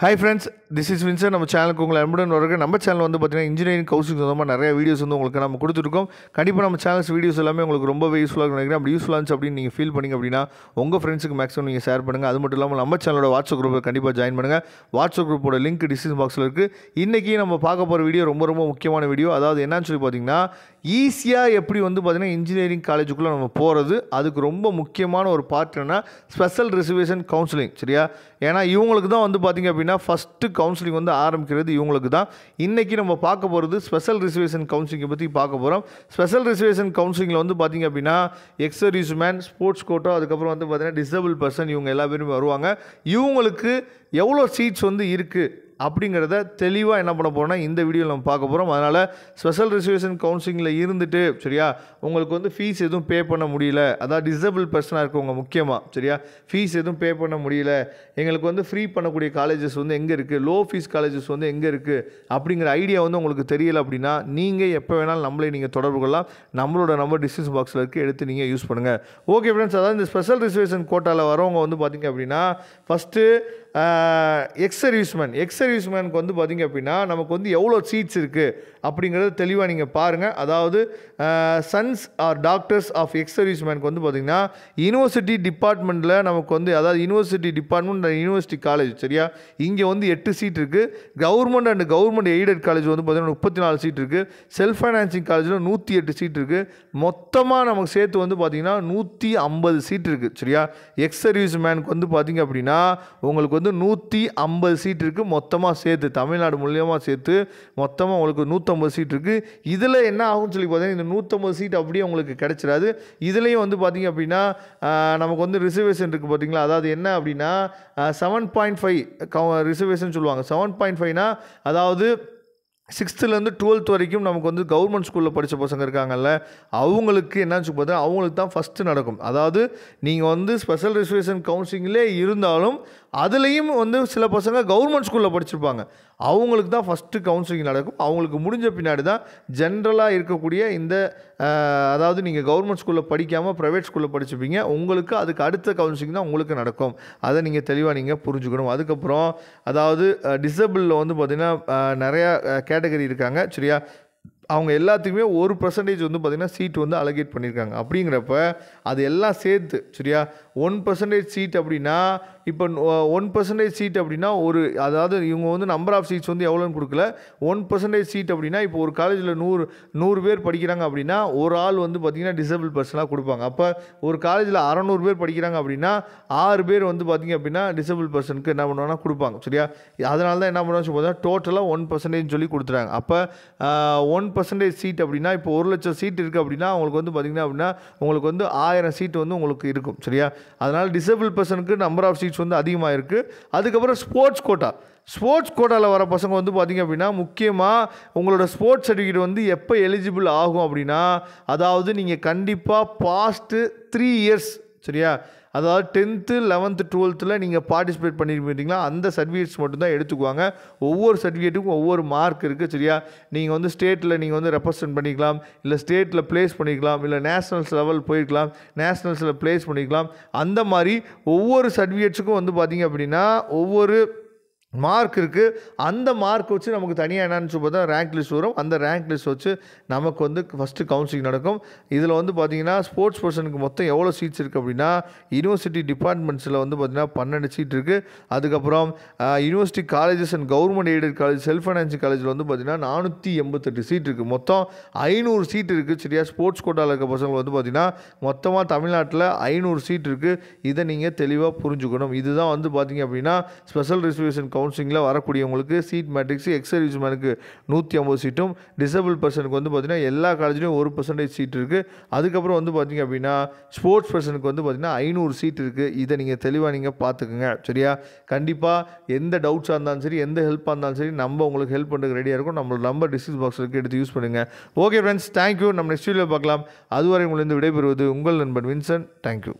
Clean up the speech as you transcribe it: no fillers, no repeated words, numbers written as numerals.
Hi friends, this is Vincent. நம்ம சேனலுக்கு உங்களை அன்புடன் வரவேற்கிறேன். நம்ம சேனல் வந்து பார்த்தீங்கன்னா இன்ஜினியரிங் கவுன்சிலிங் சம்பந்தமாக நிறைய வீடியோஸ் வந்து உங்களுக்கு நம்ம கொடுத்துருக்கோம். கண்டிப்பாக நம்ம சேனல்ஸ் வீடியோஸ் எல்லாமே உங்களுக்கு ரொம்பவே யூஸ்ஃபுல்லாக நினைக்கிறேன். அப்படி யூஸ்ஃபுல்லாக இருந்துச்சு அப்படின்னு நீங்கள் ஃபீல் பண்ணிங்க அப்படின்னா உங்கள் ஃப்ரெண்ட்ஸுக்கு மேக்ஸிமம் நீங்கள் ஷேர் பண்ணுங்கள். அது மட்டும் இல்லாமல் நம்ம சேனலோட வாட்ஸ்அப் குரூப்பில் கண்டிப்பாக ஜாயின் பண்ணுங்கள். வாட்ஸ்அப் குரூப்போட லிங்க் டிஸ்கிரிப்ஷன் பாக்ஸில் இருக்குது. இன்றைக்கி நம்ம பார்க்க போகிற வீடியோ ரொம்ப முக்கியமான வீடியோ. அதாவது என்னன்னு சொல்லி பார்த்தீங்கன்னா ஈஸியாக எப்படி வந்து பார்த்தீங்கன்னா இன்ஜினியரிங் காலேஜுக்குள்ளே நம்ம போகிறது, அதுக்கு ரொம்ப முக்கியமான ஒரு பார்ட் என்னன்னா ஸ்பெஷல் ரிசர்வேஷன் கவுன்சிலிங். சரியா? ஏன்னா இவங்களுக்கு தான் வந்து பார்த்திங்க அப்படின்னா ஃபஸ்ட்டு கவுன்சிலிங் வந்து ஆரம்பிக்கிறது இவங்களுக்கு தான். இன்றைக்கி நம்ம பார்க்க போகிறது ஸ்பெஷல் ரிசர்வேஷன் கவுன்சிலிங்கை பற்றி பார்க்க போகிறோம். ஸ்பெஷல் ரிசர்வேஷன் கவுன்சிலிங்கில் வந்து பார்த்திங்க அப்படின்னா எக்ஸ் மேன், ஸ்போர்ட்ஸ் கோட்டா, அதுக்கப்புறம் வந்து பார்த்திங்கன்னா டிசேபிள் பர்சன், இவங்க எல்லா பேருமே வருவாங்க. இவங்களுக்கு எவ்வளோ சீட்ஸ் வந்து இருக்குது அப்படிங்கிறத தெளிவாக என்ன பண்ண போகிறோம்னா இந்த வீடியோவில் நம்ம பார்க்க போகிறோம். அதனால் ஸ்பெஷல் ரிசர்வேஷன் கவுன்சிலிங்கில் இருந்துட்டு சரியா உங்களுக்கு வந்து ஃபீஸ் எதுவும் பே பண்ண முடியல, அதாவது டிசேபிள் பர்சனாக இருக்கவங்க முக்கியமாக சரியா ஃபீஸ் எதுவும் பே பண்ண முடியல, எங்களுக்கு வந்து ஃப்ரீ பண்ணக்கூடிய காலேஜஸ் வந்து எங்கே இருக்குது, லோ ஃபீஸ் காலேஜஸ் வந்து எங்கே இருக்குது அப்படிங்கிற ஐடியா வந்து உங்களுக்கு தெரியலை அப்படின்னா நீங்கள் எப்போ வேணாலும் நம்மளே நீங்கள் தொடர்பு கொள்ளலாம். நம்மளோட நம்பர் டிஸ்கிரிப்ஷன் பாக்ஸில் இருக்குது, எடுத்து நீங்கள் யூஸ் பண்ணுங்கள். ஓகே ஃப்ரெண்ட்ஸ், அதாவது இந்த ஸ்பெஷல் ரிசர்வேஷன் கோட்டாவில் வரவங்க வந்து பார்த்திங்க அப்படின்னா ஃபஸ்ட்டு எக்ஸ் சர்வீஸ்மேனுக்கு வந்து பார்த்திங்க அப்படின்னா நமக்கு வந்து எவ்வளோ சீட்ஸ் இருக்குது அப்படிங்கிறது தெளிவாக நீங்கள் பாருங்கள். அதாவது sons or daughters of ex சர்வீஸ்மேனுக்கு வந்து பார்த்திங்கன்னா யூனிவர்சிட்டி டிபார்ட்மெண்ட்டில் நமக்கு வந்து, அதாவது யூனிவர்சிட்டி டிபார்ட்மெண்ட் யூனிவர்சிட்டி காலேஜ் சரியா இங்கே வந்து 8 சீட் இருக்குது. Government and government aided college வந்து பார்த்திங்கன்னா 34 சீட் இருக்குது. செல்ஃப் ஃபைனான்சிங் காலேஜில் 108 சீட் இருக்குது. மொத்தமாக நமக்கு சேர்த்து வந்து பார்த்திங்கன்னா 150 சீட் இருக்குது. சரியா எக்ஸ் சர்வீஸ்மேனுக்கு வந்து பார்த்திங்க அப்படின்னா உங்களுக்கு வந்து 150 சீட் இருக்குது. மொத்தமாக சேர்த்து தமிழ்நாடு மூலியமாக சேர்த்து மொத்தமாக உங்களுக்கு 150 சீட் இருக்குது. இதில் என்ன ஆகும்னு சொல்லி பார்த்தீங்கன்னா இந்த 150 சீட் அப்படியே உங்களுக்கு கிடைச்சிடாது. இதுலேயும் வந்து பார்த்திங்க அப்படின்னா நமக்கு வந்து ரிசர்வேஷன் இருக்குது பார்த்தீங்களா, அதாவது என்ன அப்படின்னா 7.5 ரிசர்வேஷன் சொல்லுவாங்க. 7.5னா அதாவது 6th-லேருந்து 12th வரைக்கும் நமக்கு வந்து கவர்மெண்ட் ஸ்கூலில் படித்த பசங்க இருக்காங்கல்ல, அவங்களுக்கு என்னன்னு சொல்லி பார்த்தா அவங்களுக்கு தான் ஃபஸ்ட்டு நடக்கும். அதாவது நீங்கள் வந்து ஸ்பெஷல் ரிசர்வேஷன் கவுன்சிலிங்லே இருந்தாலும் அதுலேயும் வந்து சில பசங்க கவர்மெண்ட் ஸ்கூலில் படிச்சிருப்பாங்க, அவங்களுக்கு தான் ஃபஸ்ட்டு கவுன்சிலிங் நடக்கும். அவங்களுக்கு முடிஞ்ச பின்னாடி தான் ஜென்ரலாக இருக்கக்கூடிய இந்த அதாவது நீங்கள் கவர்மெண்ட் ஸ்கூலில் படிக்காமல் ப்ரைவேட் ஸ்கூலில் படிச்சுப்பீங்க, உங்களுக்கு அதுக்கு அடுத்த கவுன்சிலிங் தான் உங்களுக்கு நடக்கும். அதை நீங்கள் தெளிவாக நீங்கள் புரிஞ்சுக்கணும். அதுக்கப்புறம் அதாவது டிசேபிளில் வந்து பார்த்திங்கன்னா நிறையா கேட்டகரி இருக்காங்க சரியா, அவங்க எல்லாத்துக்குமே 1% வந்து பார்த்திங்கன்னா சீட் வந்து அலோகேட் பண்ணியிருக்காங்க. அப்படிங்கிறப்ப அது எல்லாம் சேர்த்து சரியா 1% சீட் அப்படின்னா இப்போ 1% சீட் அப்படின்னா ஒரு, அதாவது இவங்க வந்து நம்பர் ஆஃப் சீட்ஸ் வந்து எவ்வளோன்னு கொடுக்கல. 1% சீட் அப்படின்னா இப்போ ஒரு காலேஜில் 100 பேர் படிக்கிறாங்க அப்படின்னா ஒரு ஆள் வந்து பார்த்திங்கன்னா டிசேபிள் பர்சனாக கொடுப்பாங்க. அப்போ ஒரு காலேஜில் 600 பேர் படிக்கிறாங்க அப்படின்னா 6 பேர் வந்து பார்த்திங்க அப்படின்னா டிசேபிள் பர்சனுக்கு என்ன பண்ணுவாங்கன்னா கொடுப்பாங்க சரியா. அதனால தான் என்ன பண்ணுவாங்க சொல்லி டோட்டலாக 1% சொல்லி கொடுத்துறாங்க. அப்போ 1% சீட் அப்படின்னா இப்போ 1,00,000 சீட் இருக்குது அப்படின்னா உங்களுக்கு வந்து பார்த்திங்கன்னா அப்படின்னா உங்களுக்கு வந்து 1000 சீட் வந்து உங்களுக்கு இருக்கும் சரியா. அதனால் டிசேபிள் பர்சனுக்கு நம்பர் ஆஃப் சீட்ஸ் வந்து அதிகமாக இருக்குது. அதுக்கப்புறம் ஸ்போர்ட்ஸ் கோட்டாவில் வர பசங்க வந்து பார்த்திங்க அப்படின்னா முக்கியமாக உங்களோட ஸ்போர்ட்ஸ் சர்டிஃபிகேட் வந்து எப்போ எலிஜிபிள் ஆகும் அப்படின்னா, அதாவது நீங்கள் கண்டிப்பாக பாஸ்ட்டு 3 இயர்ஸ் சரியா, அதாவது 10th 11th 12th நீங்கள் பார்ட்டிசிபேட் பண்ணியிருப்பீங்களா அந்த சர்டிஃபிகேட்ஸ் மட்டும்தான் எடுத்துக்குவாங்க. ஒவ்வொரு சர்டிஃபிகேட்டுக்கும் ஒவ்வொரு மார்க் இருக்குது சரியா. நீங்கள் வந்து ஸ்டேட்டில் நீங்கள் வந்து ரெப்ரசன்ட் பண்ணிக்கலாம், இல்லை ஸ்டேட்டில் ப்ளேஸ் பண்ணிக்கலாம், இல்லை நேஷ்னல்ஸ் லெவல் போயிருக்கலாம், நேஷ்னல்ஸில் ப்ளேஸ் பண்ணிக்கலாம். அந்த மாதிரி ஒவ்வொரு சர்டிஃபிகேட்ஸுக்கும் வந்து பார்த்திங்க அப்படின்னா ஒவ்வொரு மார்க் இருக்குது. அந்த மார்க் வச்சு நமக்கு தனியாக என்னன்னு சொல்லி பார்த்தா ரேங்க் லிஸ்ட் வரும். அந்த ரேங்க் லிஸ்ட் வச்சு நமக்கு வந்து ஃபஸ்ட்டு கவுன்சிலிங் நடக்கும். இதில் வந்து பார்த்திங்கன்னா ஸ்போர்ட்ஸ் பர்சனுக்கு மொத்தம் எவ்வளோ சீட்ஸ் இருக்குது அப்படின்னா யூனிவர்சிட்டி டிபார்ட்மெண்ட்ஸில் வந்து பார்த்திங்கன்னா 12 சீட் இருக்குது. அதுக்கப்புறம் university colleges and government aided college, self financing காலேஜில் வந்து பார்த்திங்கன்னா 488 சீட் இருக்குது. மொத்தம் 500 சீட் இருக்குது சரியா. ஸ்போர்ட்ஸ் கோட்டாவில் இருக்க பசங்களுக்கு வந்து பார்த்திங்கன்னா மொத்தமாக தமிழ்நாட்டில் 500 சீட் இருக்குது. இதை நீங்கள் தெளிவாக புரிஞ்சுக்கணும். இதுதான் வந்து பார்த்திங்க அப்படின்னா ஸ்பெஷல் ரிசர்வேஷன் கவுன்சிலிங்கில் வரக்கூடியவங்களுக்கு சீட் மேட்ரிக்ஸ். எக்ஸ் சர்வீஸ்மேனுக்கு 150 சீட்டும், டிசேபிள் பர்சனுக்கு வந்து பார்த்திங்கன்னா எல்லா காலேஜ்லேயும் 1% சீட் இருக்குது. அதுக்கப்புறம் வந்து பார்த்திங்க அப்படின்னா ஸ்போர்ட்ஸ் பர்சனுக்கு வந்து பார்த்திங்கன்னா 500 சீட் இருக்குது. இதை நீங்கள் தெளிவாக நீங்கள் பார்த்துக்குங்க சரியா. கண்டிப்பாக எந்த டவுட்ஸாக இருந்தாலும் சரி, எந்த ஹெல்ப்பாக இருந்தாலும் சரி, நம்ம உங்களுக்கு ஹெல்ப் பண்ணுறதுக்கு ரெடியாக இருக்கும். நம்மளோட நம்பர் டிஸ்கிரிப்ஷன் பாக்ஸில் எடுத்து யூஸ் பண்ணுங்கள். Okay friends, thank you. நம்ம நெக்ஸ்ட் வீடியோவில் பார்க்கலாம். அதுவரை உங்களிருந்து விடைபெறுவது உங்கள் நண்பன் வின்சென்ட். தேங்க்யூ.